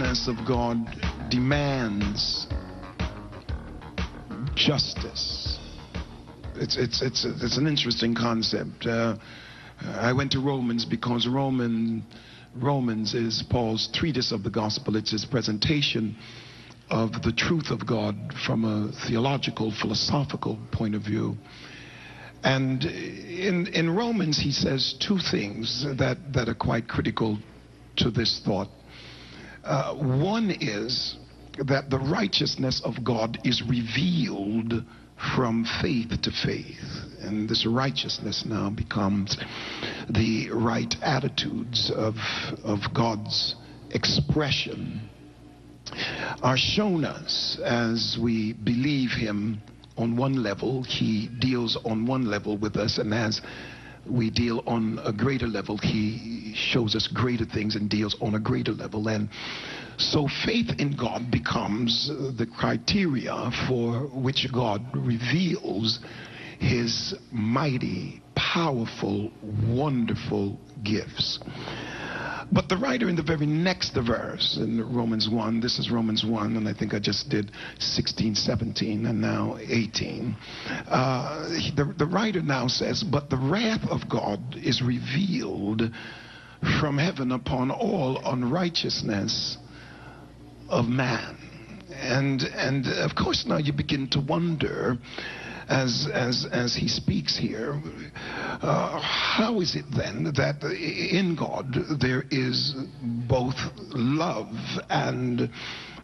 righteousness of God demands justice. It's an interesting concept. I went to Romans because Romans is Paul's treatise of the gospel. It's his presentation of the truth of God from a theological, philosophical point of view. And in Romans, he says two things that are quite critical to this thought. One is that the righteousness of God is revealed from faith to faith. And this righteousness now becomes the right attitudes of God's expression are shown us as we believe him. On one level, he deals on one level with us, and as we deal on a greater level, he shows us greater things and deals on a greater level. And so faith in God becomes the criteria for which God reveals his mighty, powerful, wonderful gifts. But the writer in the very next verse in Romans 1, this is Romans 1, and I think I just did 16, 17, and now 18. The writer now says, but the wrath of God is revealed from heaven upon all unrighteousness of man. And of course now you begin to wonder, as he speaks here, how is it then that in God there is both love and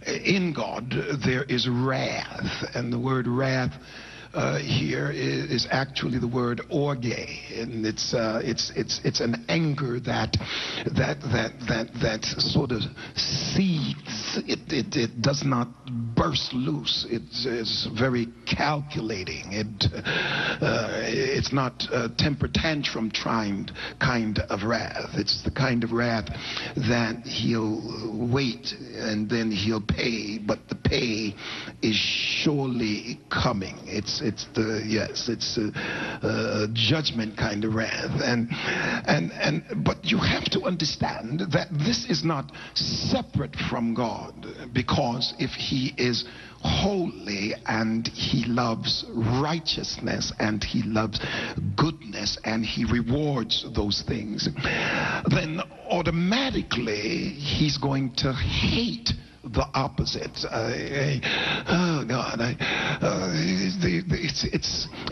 in God there is wrath? And the word wrath here is actually the word orge, and it's an anger that sort of seethes. It does not burst loose. It's very calculating. It's not temper tantrum kind of wrath. It's the kind of wrath that he'll wait and then he'll pay, but the pay is surely coming. It's a judgment kind of wrath, but you have to understand that this is not separate from God, because if he is holy and he loves righteousness and he loves goodness and he rewards those things, then automatically he's going to hate the opposite.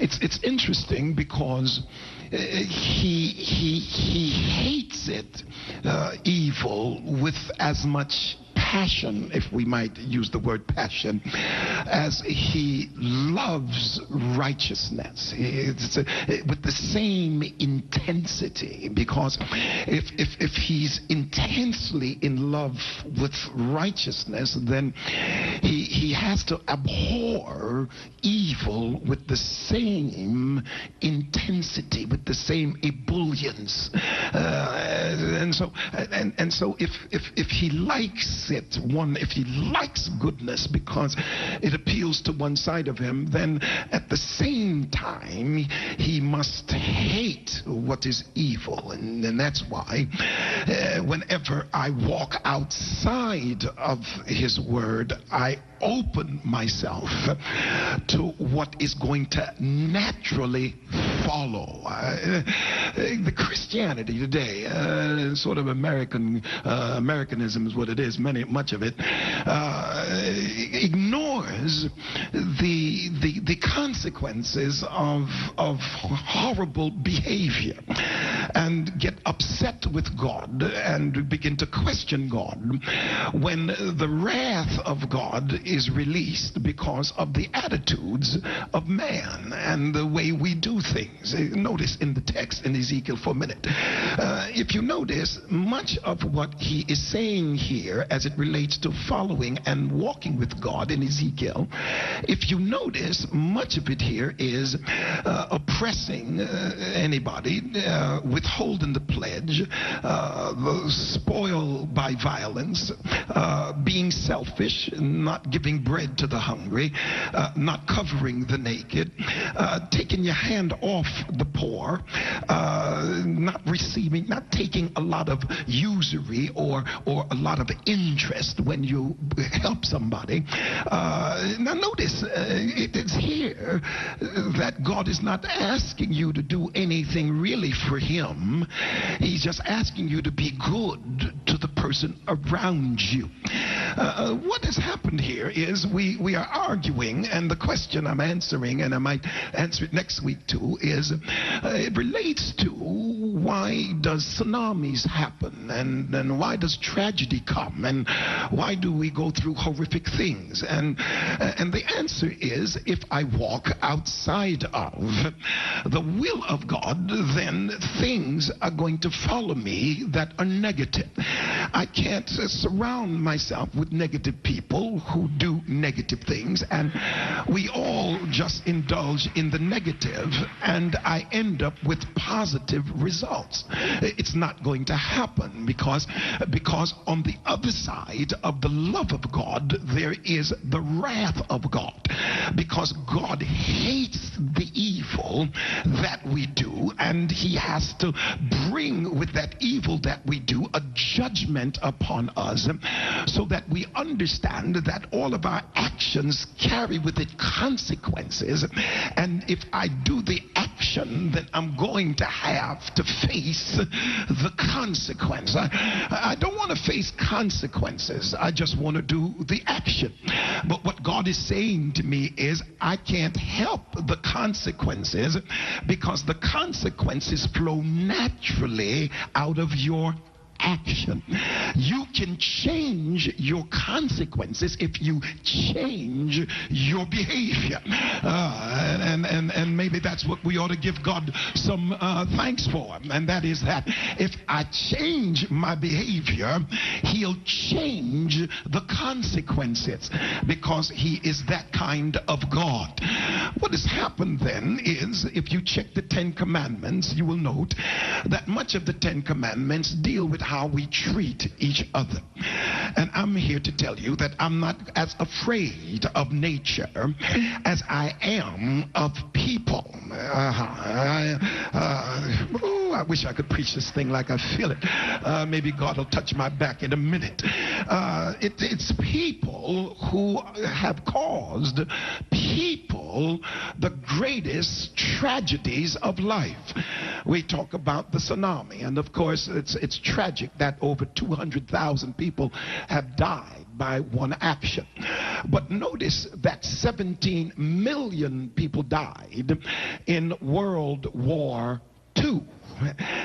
It's interesting because he hates it, evil, with as much passion, if we might use the word passion, as he loves righteousness. It's with the same intensity, because if he's intensely in love with righteousness, then he has to abhor evil with the same intensity, with the same ebullience. And so if he likes it, if he likes goodness because it appeals to one side of him, then at the same time he must hate what is evil. And that's why whenever I walk outside of his word, I open myself to what is going to naturally follow. The Christianity today, sort of Americanism is what it is, much of it, ignores the consequences of horrible behavior and get upset with God and begin to question God when the wrath of God is released because of the attitudes of man and the way we do things. Notice in the text in Ezekiel for a minute. If you notice, much of what he is saying here as it relates to following and walking with God in Ezekiel, if you notice, much of it here is oppressing anybody withholding the pledge, spoiled by violence, being selfish, not giving bread to the hungry, not covering the naked, taking your hand off the poor, not receiving, not taking a lot of usury or a lot of interest when you help somebody. Now notice, it is here that God is not asking you to do anything really for him. He's just asking you to be good to the person around you. What has happened here is we are arguing, and the question I'm answering, and I might answer it next week too, is it relates to why does tsunamis happen, and why does tragedy come, and why do we go through horrific things? And the answer is, if I walk outside of the will of God, then things are going to follow me that are negative. I can't surround myself with negative people who do negative things, and we all just indulge in the negative, and I end up with positive results. It's not going to happen because on the other side of the love of God, there is the wrath of God, because God hates the evil that we do, and he has to bring with that evil that we do a judgment upon us, so that we understand that all of our actions carry with it consequences, and if I do the action, then I'm going to have to face the consequence. I don't want to face consequences. I just want to do the action. But what God is saying to me is, I can't help the consequences, because the consequences flow naturally out of your action. You can change your consequences if you change your behavior. And maybe that's what we ought to give God some thanks for. And that is that if I change my behavior, he'll change the consequences, because he is that kind of God. What has happened then is, if you check the Ten Commandments, you will note that much of the Ten Commandments deal with how we treat each other. And I'm here to tell you that I'm not as afraid of nature as I am of people. I wish I could preach this thing like I feel it. Maybe God will touch my back in a minute. It's people who have caused people the greatest tragedies of life. We talk about the tsunami, and of course it's tragic that over 200,000 people have died by one action. But notice that 17 million people died in World War II.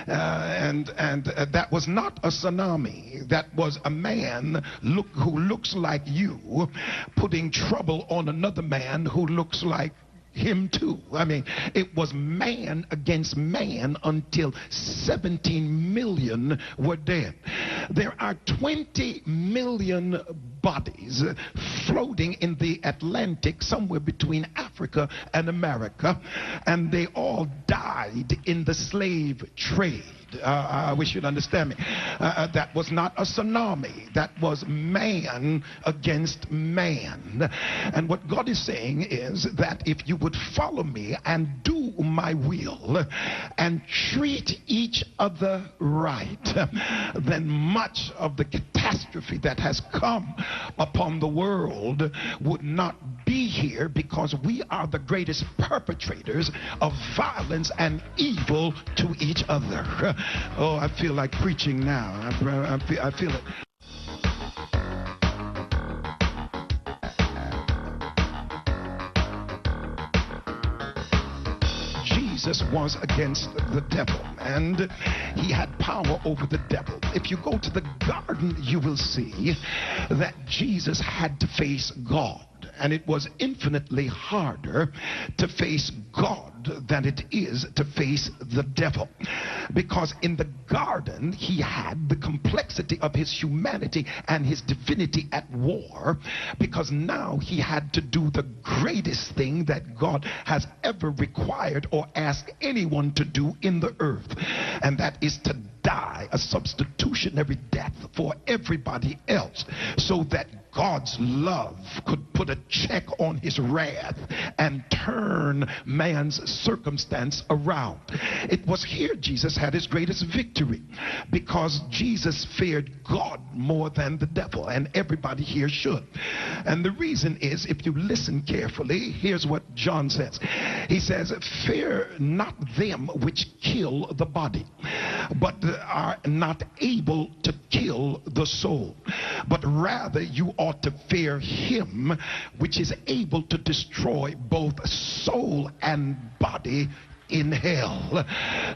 And that was not a tsunami. That was a man who looks like you putting trouble on another man who looks like him too. I mean, it was man against man until 17 million were dead. There are 20 million bodies floating in the Atlantic, somewhere between Africa and America, and they all died in the slave trade. I wish you'd understand me. That was not a tsunami. That was man against man. And what God is saying is that if you would follow me and do my will and treat each other right, then much of the catastrophe that has come upon the world would not be here, because we are the greatest perpetrators of violence and evil to each other. Oh, I feel like preaching now. I feel it. Jesus was against the devil, and he had power over the devil. If you go to the garden, you will see that Jesus had to face God, and it was infinitely harder to face God than it is to face the devil. Because in the garden, he had the complexity of his humanity and his divinity at war, because now he had to do the greatest thing that God has ever required or asked anyone to do in the earth, and that is to die a substitutionary death for everybody else, so that God's love could put a check on his wrath and turn man's circumstance around. It was here Jesus had his greatest victory, because Jesus feared God more than the devil, and everybody here should. And the reason is, if you listen carefully, here's what John says. He says, fear not them which kill the body, but are not able to kill the soul, but rather you ought to fear him which is able to destroy both soul and body in hell.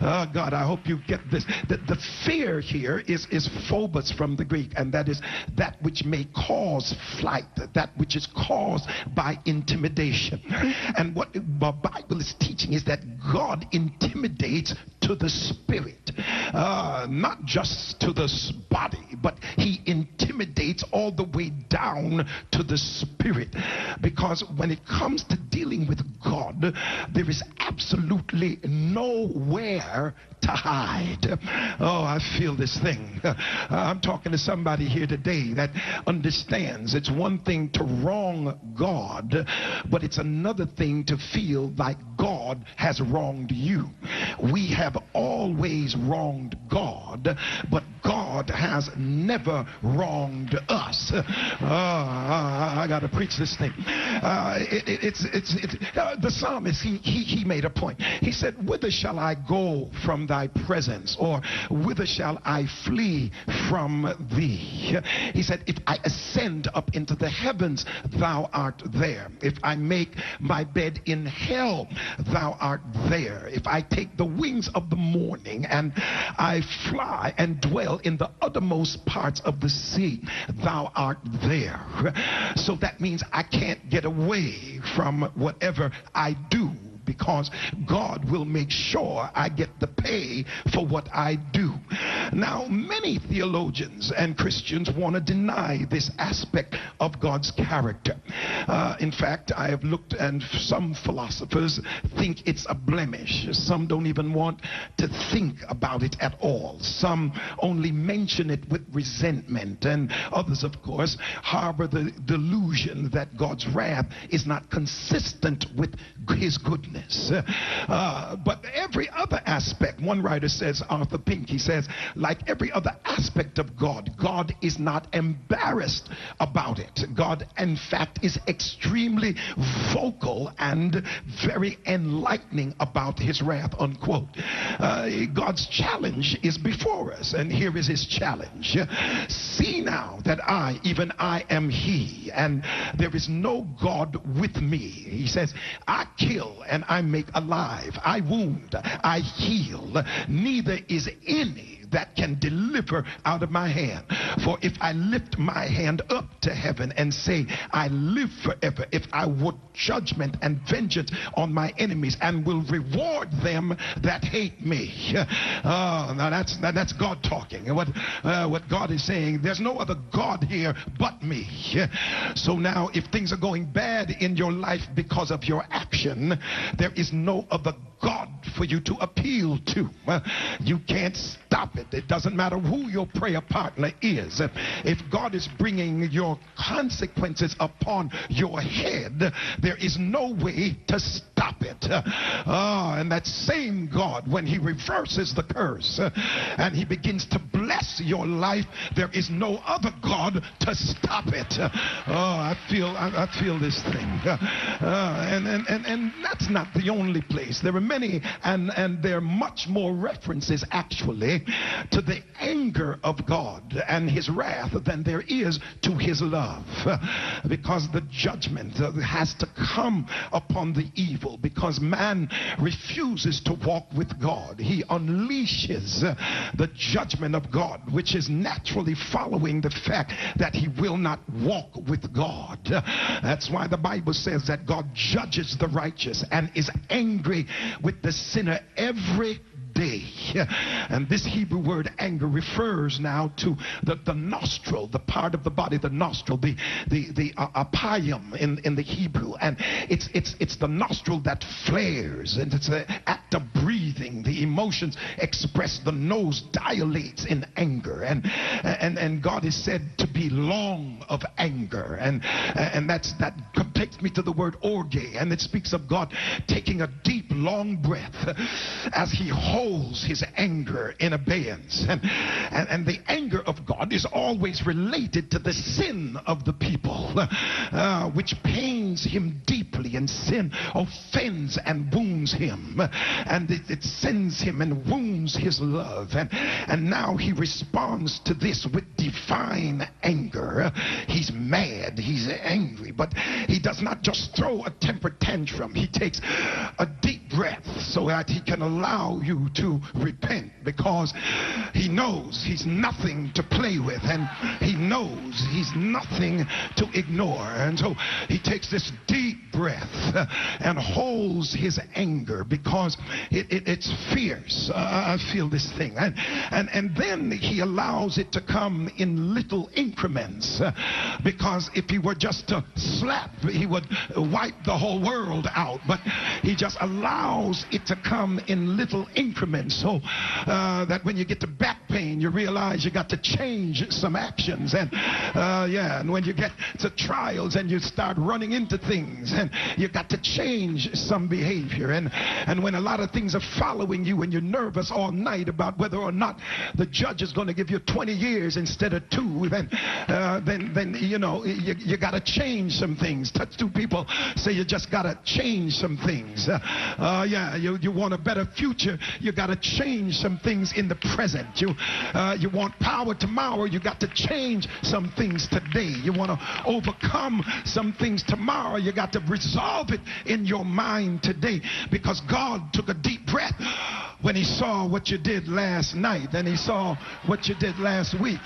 Oh God, I hope you get this. The fear here is phobos from the Greek, and that is that which may cause flight, that which is caused by intimidation. And what the Bible is teaching is that God intimidates to the spirit, not just to the body, but he intimidates all the way down to the spirit. Because when it comes to dealing with God, there is absolutely nowhere to hide. Oh, I feel this thing. I'm talking to somebody here today that understands it's one thing to wrong God, but it's another thing to feel like God has wronged you. We have always wronged God, but God has never wronged us. I got to preach this thing. The psalmist, he made a point. He said, whither shall I go from thy presence, or whither shall I flee from thee? He said, if I ascend up into the heavens, thou art there. If I make my bed in hell, thou art there. If I take the wings of the morning and I fly and dwell in the uttermost parts of the sea, thou art there. So that means I can't get away from whatever I do, because God will make sure I get the pay for what I do. Now, many theologians and Christians want to deny this aspect of God's character. In fact, I have looked, and some philosophers think it's a blemish. Some don't even want to think about it at all. Some only mention it with resentment, and others, of course, harbor the delusion that God's wrath is not consistent with his goodness. But every other aspect, one writer says, Arthur Pink, he says, like every other aspect of God, God is not embarrassed about it. God, in fact, is extremely vocal and very enlightening about his wrath, unquote. God's challenge is before us, and here is his challenge. See now that I, even I, am he, and there is no God with me. He says, I kill and I make alive, I wound, I heal, neither is any that can deliver out of my hand. For if I lift my hand up to heaven and say, I live forever, if I would judgment and vengeance on my enemies, and will reward them that hate me. Now that's God talking. And what God is saying, there's no other God here but me. So now, if things are going bad in your life because of your action, there is no other God for you to appeal to. You can't stop it. It doesn't matter who your prayer partner is. If God is bringing your consequences upon your head, there is no way to stop it. And that same God, when he reverses the curse and he begins to bless your life, there is no other God to stop it. I feel this thing. And that's not the only place. There are many, and there are much more references actually to the anger of God and his wrath than there is to his love. Because the judgment has to come upon the evil. Because man refuses to walk with God, he unleashes the judgment of God, which is naturally following the fact that he will not walk with God. That's why the Bible says that God judges the righteous and is angry with the sinner every day. And this Hebrew word anger refers now to the nostril, the part of the body, the nostril, the apium in the Hebrew, and it's the nostril that flares, and it's an act of breathing. The emotions express. The nose dilates in anger, and God is said to be long of anger, and that takes me to the word orge, and it speaks of God taking a deep, long breath as he holds his anger in abeyance. And the anger of God is always related to the sin of the people, which pains him deeply, and sin offends and wounds him, and it sends him and wounds his love, and now he responds to this with divine anger. He's mad, he's angry, but he does not just throw a temper tantrum. He takes a deep breath so that he can allow you to repent, because he knows he's nothing to play with, and he knows he's nothing to ignore. And so he takes this deep breath and holds his anger, because it's fierce. I feel this thing, and then he allows it to come in little increments, because if he were just to slap, he would wipe the whole world out, but he just allows it to come in little increments, so that when you get to back pain, you realize you got to change some actions, and and when you get to trials and you start running into things, and you got to change some behavior, and when a lot of things are following you and you're nervous all night about whether or not the judge is going to give you 20 years instead of 2, then you know you got to change some things. Touch 2 people, say you just got to change some things. You want a better future, you got to change some things in the present. You want power tomorrow, you got to change some things today. You want to overcome some things tomorrow, you got to resolve it in your mind today, because God took a deep breath when he saw what you did last night, and he saw what you did last week.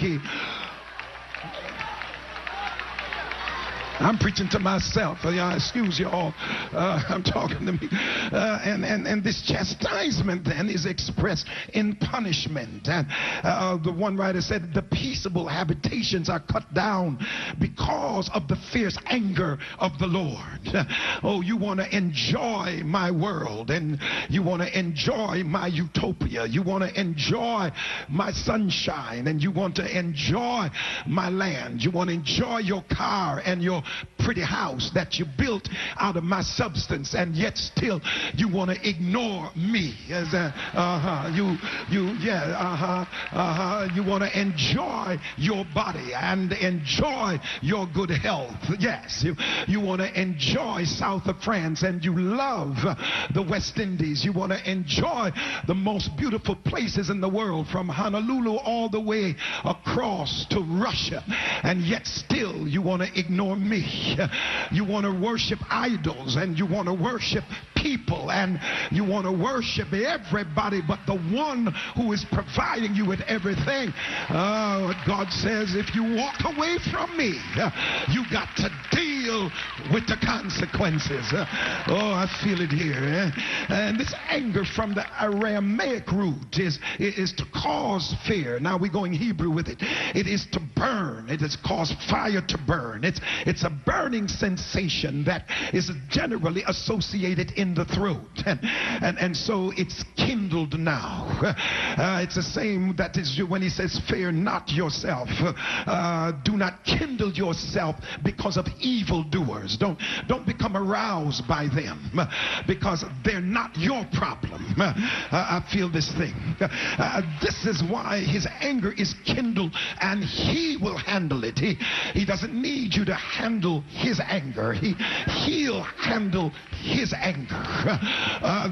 I'm preaching to myself. Excuse you all. I'm talking to me. And this chastisement then is expressed in punishment. And the one writer said, the peaceable habitations are cut down because of the fierce anger of the Lord. Oh, you want to enjoy my world, and you want to enjoy my utopia. You want to enjoy my sunshine, and you want to enjoy my land. You want to enjoy your car and your pretty house that you built out of my substance, and yet still you want to ignore me. You want to enjoy your body and enjoy your good health. Yes, you want to enjoy south of France, and you love the West Indies. You want to enjoy the most beautiful places in the world, from Honolulu all the way across to Russia, and yet still you want to ignore me. You want to worship idols, and you want to worship people, and you want to worship everybody but the one who is providing you with everything. God says, if you walk away from me, you got to deal with the consequences. I feel it here. And this anger from the Aramaic root is to cause fear. Now we're going Hebrew with it. It is to burn. It is cause fire to burn. It's a burning sensation that is generally associated in the throat, and so it's kindled now. It's the same that is when he says, fear not yourself. Do not kindle yourself because of evildoers. Don't become aroused by them, because they're not your problem. I feel this thing. This is why his anger is kindled, and he will handle it. He doesn't need you to handle his anger. He'll handle his anger.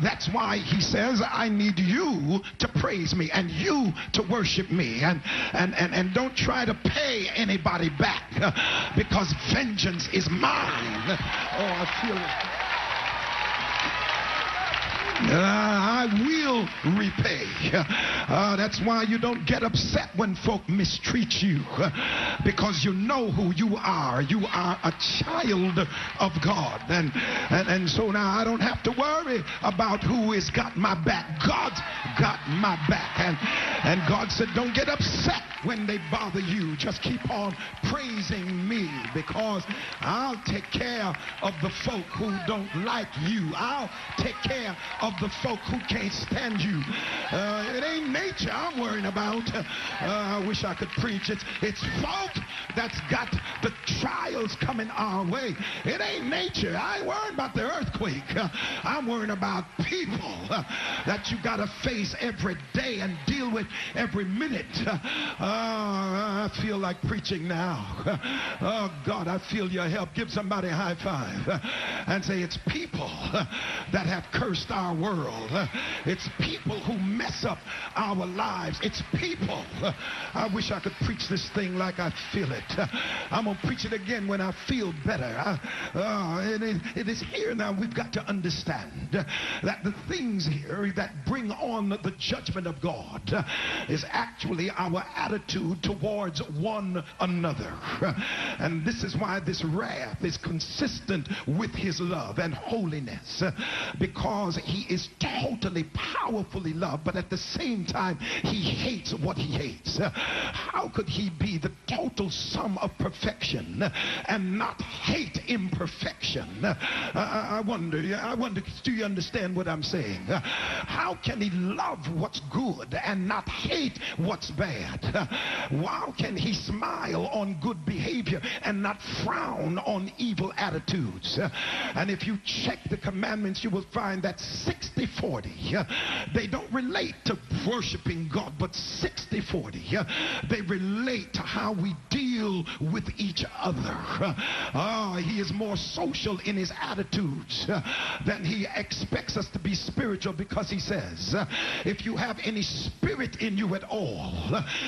That's why he says, I need you to praise me and you to worship me, and don't try to pay anybody back, because vengeance is mine. Oh, I feel it. I will repay. That's why you don't get upset when folk mistreat you, because you know who you are. You are a child of God, and so now I don't have to worry about who has got my back. God's got my back, and God said, don't get upset when they bother you. Just keep on praising me, because I'll take care of the folk who don't like you. I'll take care of the folk who can't stand you. It ain't nature I'm worrying about. I wish I could preach. It's folk that's got the trials coming our way. It ain't nature. I ain't worried about the earthquake. I'm worrying about people that you got to face every day and deal with every minute. I feel like preaching now. Oh, God, I feel your help. Give somebody a high five and say, it's people that have cursed our world. It's people who mess up our lives. It's people. I wish I could preach this thing like I feel it. I'm going to preach it again when I feel better. It is here now. We've got to understand that the things here that bring on the judgment of God is actually our attitude towards one another. And this is why this wrath is consistent with his love and holiness, because he is totally powerfully loved, but at the same time he hates what he hates. How could he be the total sum of perfection and not hate imperfection? I wonder, do you understand what I'm saying? How can he love what's good and not hate what's bad? How can he smile on good behavior and not frown on evil attitudes? And if you check the commandments, you will find that 60-40, they don't relate to worshiping God, but 60-40, they relate to how we deal with each other. He is more social in his attitudes than he expects us to be spiritual, because he says, if you have any spirit in you at all,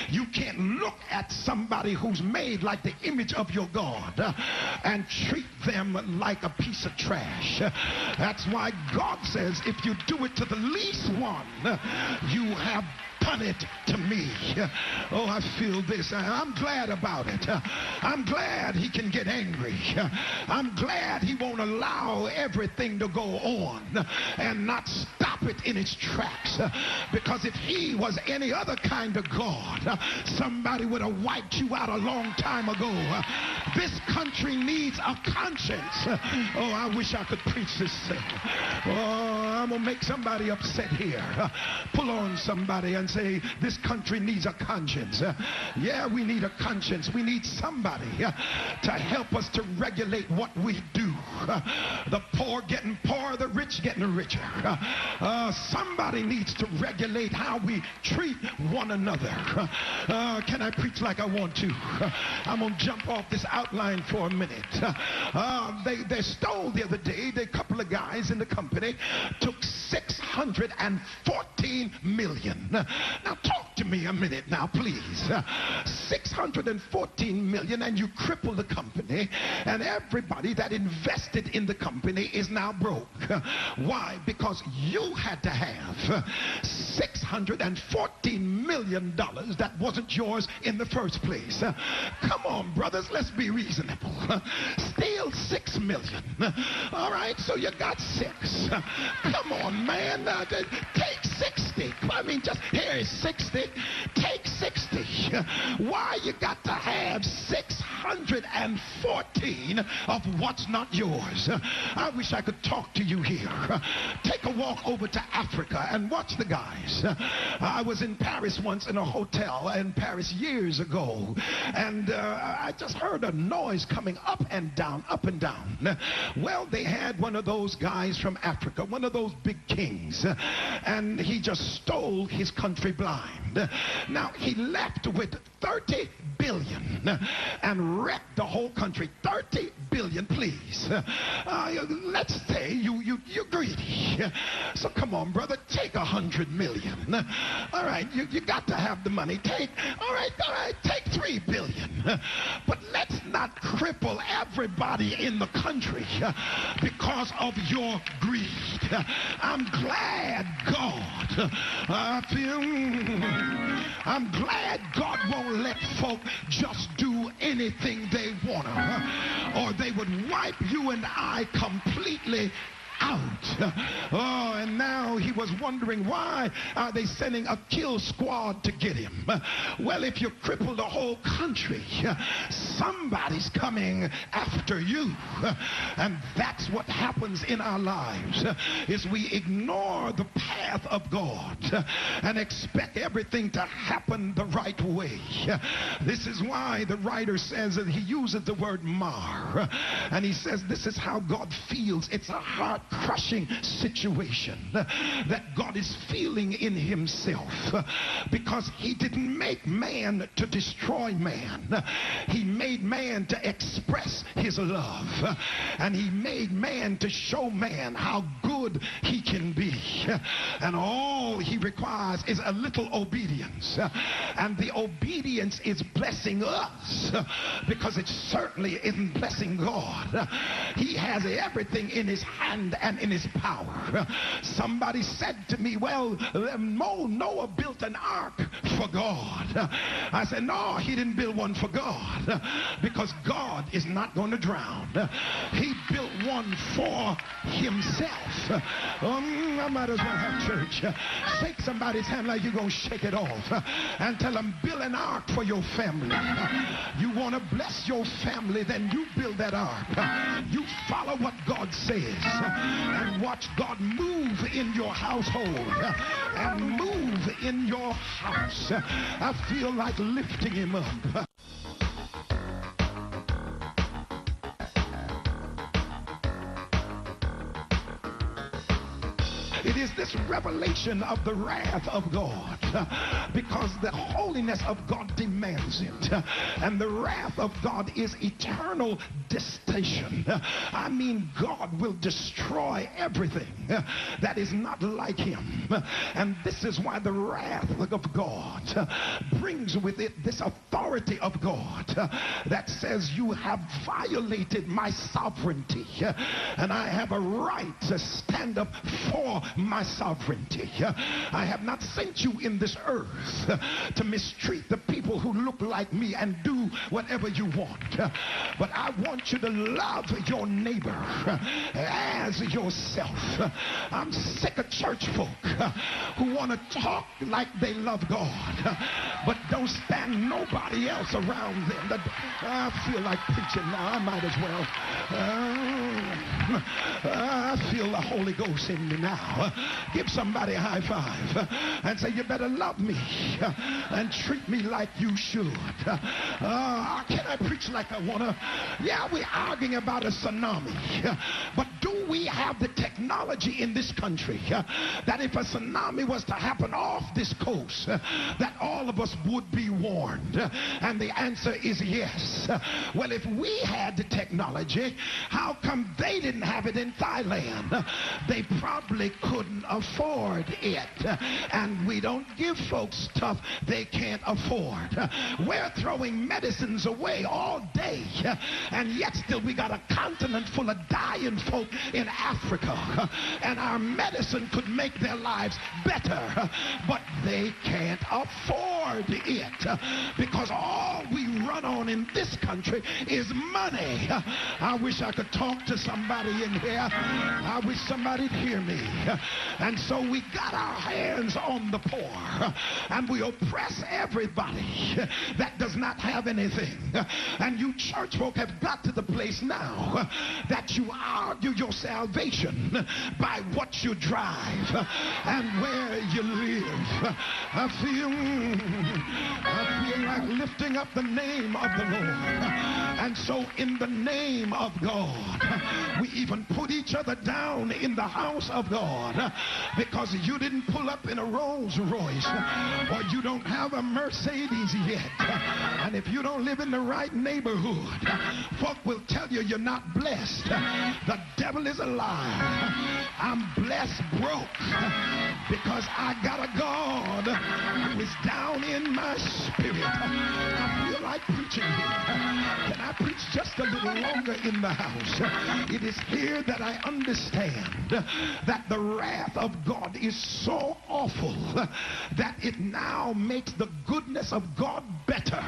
you can't look at somebody who's made like the image of your God and treat them like a piece of trash. That's why God says, if you do it to the least one, you have done it to me. Oh, I feel this. I'm glad about it. I'm glad he can get angry. I'm glad he won't allow everything to go on and not stop it in its tracks. Because if he was any other kind of God, somebody would have wiped you out a long time ago. This country needs a conscience. Oh, I wish I could preach this thing. Oh, I'm going to make somebody upset here. Pull on somebody and say, this country needs a conscience. Yeah, we need a conscience. We need somebody to help us to regulate what we do. The poor getting poorer, the rich getting richer. Somebody needs to regulate how we treat one another. Can I preach like I want to? I'm going to jump off this outline for a minute. They stole the other day, a couple of guys in the company took $614 million. Now talk to me a minute now, please. $614 million, and you cripple the company, and everybody that invested in the company is now broke. Why? Because you had to have $614 million that wasn't yours in the first place. Come on, brothers, let's be reasonable. Steal $6 million. All right, so you got 6. Come on, man. Take 60. I mean, just here is 60. Take 60. Why you got to have 614 of what's not yours? I wish I could talk to you here. Take a walk over to Africa and watch the guys. I was in Paris once in a hotel in Paris years ago, and I just heard a noise coming up and down, up and down. Well, they had one of those guys from Africa, one of those big kings, and he just stole his country blind. Now, he left with 30 billion and wrecked the whole country. 30 billion, please. this. Let's say you're greedy. So come on, brother, take 100 million. All right, you got to have the money. All right, take 3 billion. But let's not cripple everybody in the country because of your greed. I'm glad God won't let folk just do anything they want to, or they would wipe you and I completely out. Oh, and now he was wondering, why are they sending a kill squad to get him? Well, if you cripple the whole country, somebody's coming after you. And that's what happens in our lives, is we ignore the path of God and expect everything to happen the right way. This is why the writer says that he uses the word mar, and he says this is how God feels. It's a heart-crushing situation that God is feeling in himself, because he didn't make man to destroy man. He made man to express his love, and he made man to show man how good he can be, and all he requires is a little obedience, and the obedience is blessing us, because it certainly isn't blessing God. He has everything in his hand and in his power. Somebody said to me, well, Noah built an ark for God. I said, no, he didn't build one for God, because God is not going to drown. He built one for himself. I might as well have church. Shake somebody's hand like you're going to shake it off, and tell them, build an ark for your family. You want to bless your family, then you build that ark. You follow what God says and watch God move in your household and move in your house. I feel like lifting him up. It is this revelation of the wrath of God, because the holiness of God demands it, and the wrath of God is eternal detestation. I mean, God will destroy everything that is not like him, and this is why the wrath of God brings with it this authority of God that says, you have violated my sovereignty, and I have a right to stand up for my sovereignty. I have not sent you in this earth to mistreat the people who look like me and do whatever you want, but I want you to love your neighbor as yourself. I'm sick of church folk who want to talk like they love God, but don't stand nobody else around them. I feel like preaching now. I might as well. I feel the Holy Ghost in me now. Give somebody a high five and say, you better love me and treat me like you should. Can I preach like I want to? Yeah, we're arguing about a tsunami, but do we have the technology in this country that if a tsunami was to happen off this coast, that all of us would be warned? And the answer is yes. Well, if we had the technology, how come they didn't have it in Thailand? They probably couldn't afford it, and we don't give folks stuff they can't afford. We're throwing medicines away all day, and yet still we got a continent full of dying folk in Africa, and our medicine could make their lives better, but they can't afford it, because all we run on in this country is money. I wish I could talk to somebody in here. I wish somebody'd hear me. And so we got our hands on the poor, and we oppress everybody that does not have anything. And you church folk have got to the place now that you argue your salvation by what you drive and where you live. I feel I feel like lifting up the name of the Lord. And so in the name of God, we even put each other down in the house of God, because you didn't pull up in a Rolls Royce, or you don't have a Mercedes yet. And if you don't live in the right neighborhood, folk will tell you you're not blessed. The devil is a liar. I'm blessed broke, because I got a God who is down in my spirit. I feel like preaching here. Can I preach just a little longer in the house? It is here that I understand that the wrath of God is so awful that it now makes the goodness of God better.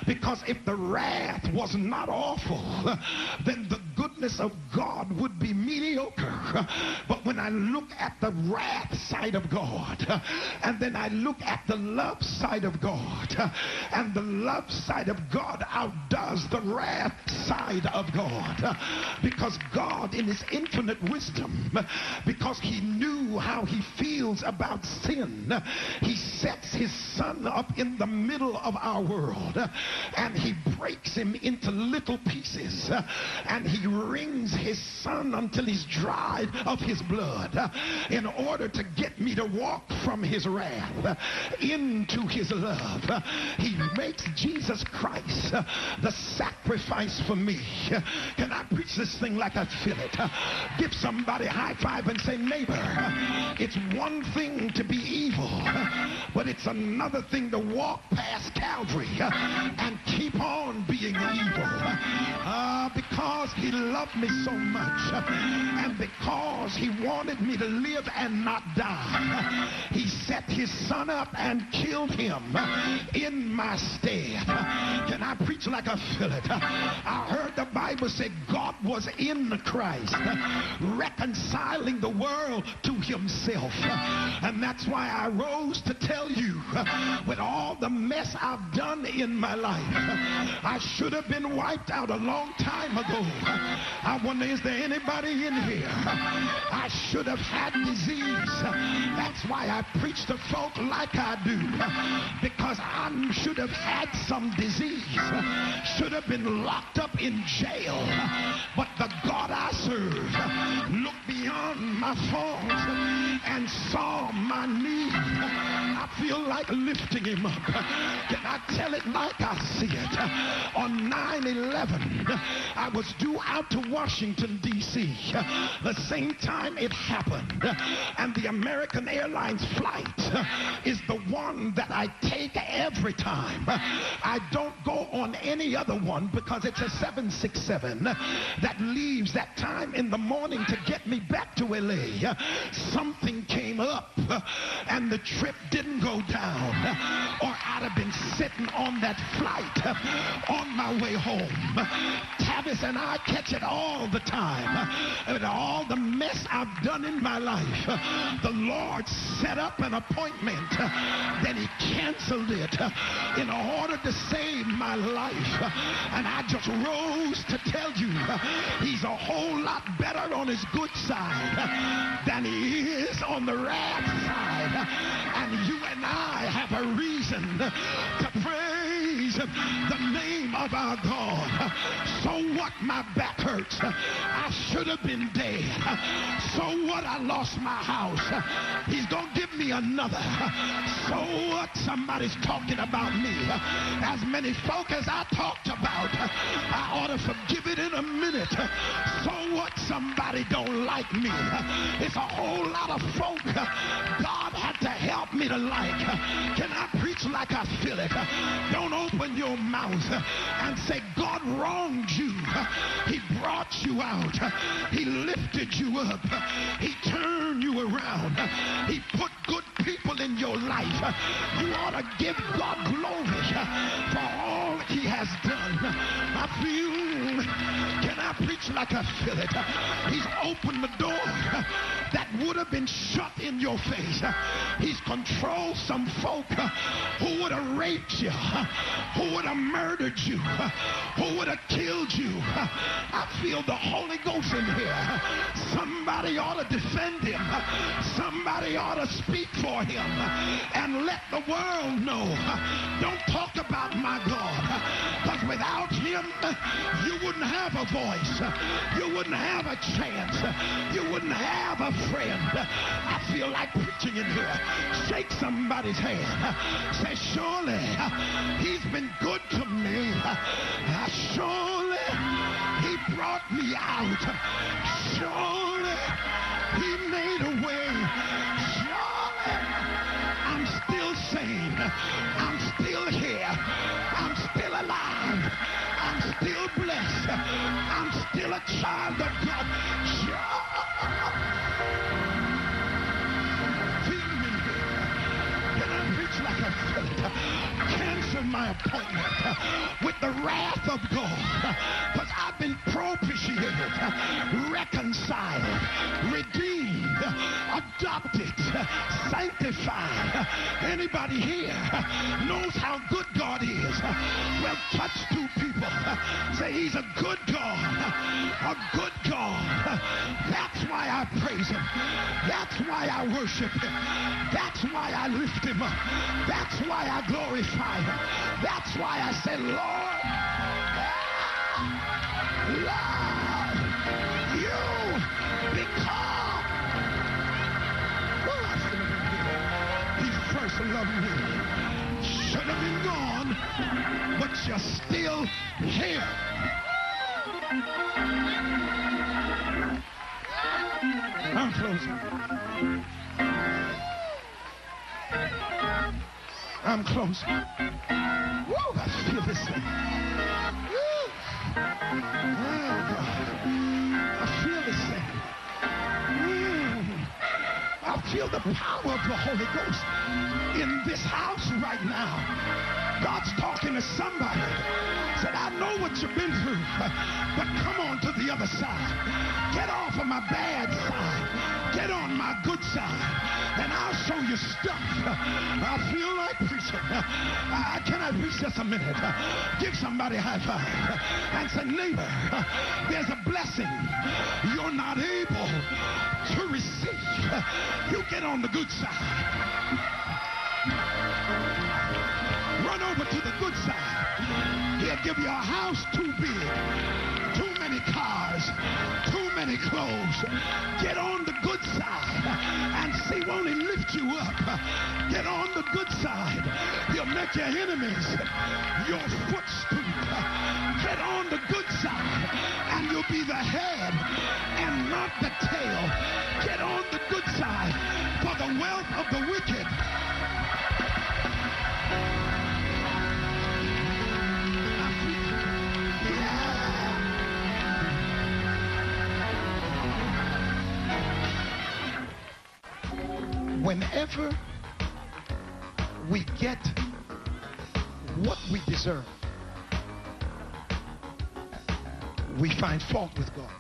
Because if the wrath was not awful, then the goodness of God would be mediocre. But when I look at the wrath side of God, and then I look at the love side of God, and the love side of God outdoes the wrath side of God, because God in his infinite wisdom, because he knew how he feels about sin, he sets his son up in the middle of our world, and he breaks him into little pieces, and he wrings his son until he's dried of his blood, in order to get me to walk from his wrath into his love. He makes Jesus Christ the sacrifice for me. Can I preach this thing like I feel it? Give somebody a high five and say, neighbor, it's one thing to be evil, but it's another thing to walk past Calvary and keep on being evil. Because he loved me so much, and because he wanted me to live and not die, he set his son up and killed him in my stead. Can I preach like I feel it? I heard the Bible say God was in Christ, reconciling the world to himself. And that's why I rose to tell you, with all the mess I've done in my life, I should have been wiped out a long time ago. I wonder, is there anybody in here? I should have had disease. That's why I preach to folk like I do, because I should have had some disease, should have been locked up in jail. But the God I serve looked beyond my faults and saw my need. I feel like lifting him up. Can I tell it like I see it? On 9/11, I was due out to Washington, D.C. the same time it happened. And the American Airlines flight is the one that I take every time. I don't go on any other one because it's a 767 that leaves that time in the morning to get me back to L.A. Something came up and the trip didn't go down, or I'd have been sitting on that flight on my way home. Tavis and I catch it all the time. And all the mess I've done in my life, the Lord set up an appointment, then he canceled it in order to save my life. And I just rose to tell you, he's a whole lot better on his good side than he is on the wrath side. And you and I have a reason to praise the name of our God. So what? My back hurts. I should have been dead. So what? I lost my house. He's gonna give me another. So what? Somebody's talking about me. As many folk as I talked about, I ought to forgive it in a minute. So what? Somebody don't like me. It's a whole lot of folk God had to help me to like. Can I preach like I feel it? Don't open your mouth and say God wronged you. He brought you out. He lifted you up. He turned you around. He put good people in your life. You ought to give God glory for all he has done. I feel, can I I preach like I feel it? He's opened the door that would have been shut in your face. He's controlled some folk who would have raped you, who would have murdered you, who would have killed you. I feel the Holy Ghost in here. Somebody ought to defend him. Somebody ought to speak for him and let the world know. Don't talk about my God, because without him you wouldn't have a voice, you wouldn't have a chance, you wouldn't have a friend. I feel like preaching in here. Shake somebody's hand. Say, surely he's been good to me. Surely he brought me out. Surely he made a way. Surely I'm still sane. I'm still here. I'm still alive. I'm still blessed. I'm still a child of God. Like I feel it. Cancel my appointment with the wrath of God, because I've been propitiated, reconciled, redeemed, adopted, sanctified. Anybody here knows how good God is? Well, touch two people. Say, he's a good God. A good God. That's why I praise him. That's why I worship him. That's why I lift him up. That's why I glorify him. That's why I say, Lord, love you because he first loved me. Should have been gone, but you're still here. I'm closing. I'm close. Woo, I feel this thing. Woo. Oh, God. I feel this thing. I feel the power of the Holy Ghost in this house right now. God's talking to somebody. Said, I know what you've been through, but come on to the other side. Get off of my bad side. Get on my good side, and I'll show you stuff. I feel like preaching. Can I preach just a minute? Give somebody a high five and say, neighbor, there's a blessing you're not able to receive. You get on the good side. Run over to the good side. He'll give you a house too big, too many cars, too many clothes. Get on the good side and see, won't he lift you up? Get on the good side. He'll make your enemies your footstool. Get on the good side and you'll be the head and not the tail. Get on the good side, for the wealth of the wicked whenever we get what we deserve, we find fault with God.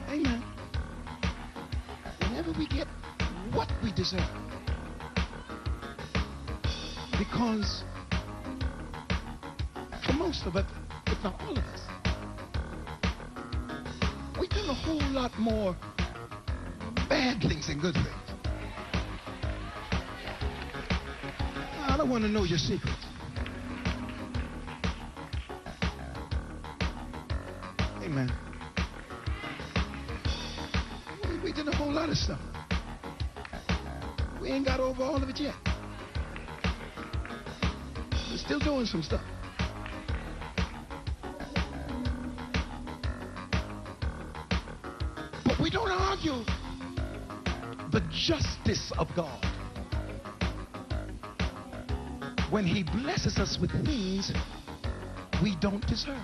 Amen. Whenever we get what we deserve, because for most of us, if not all of us, we've done a whole lot more bad things than good things. I don't want to know your secrets. Amen. We did a whole lot of stuff. We ain't got over all of it yet. We're still doing some stuff. But we don't argue the justice of God when he blesses us with things we don't deserve.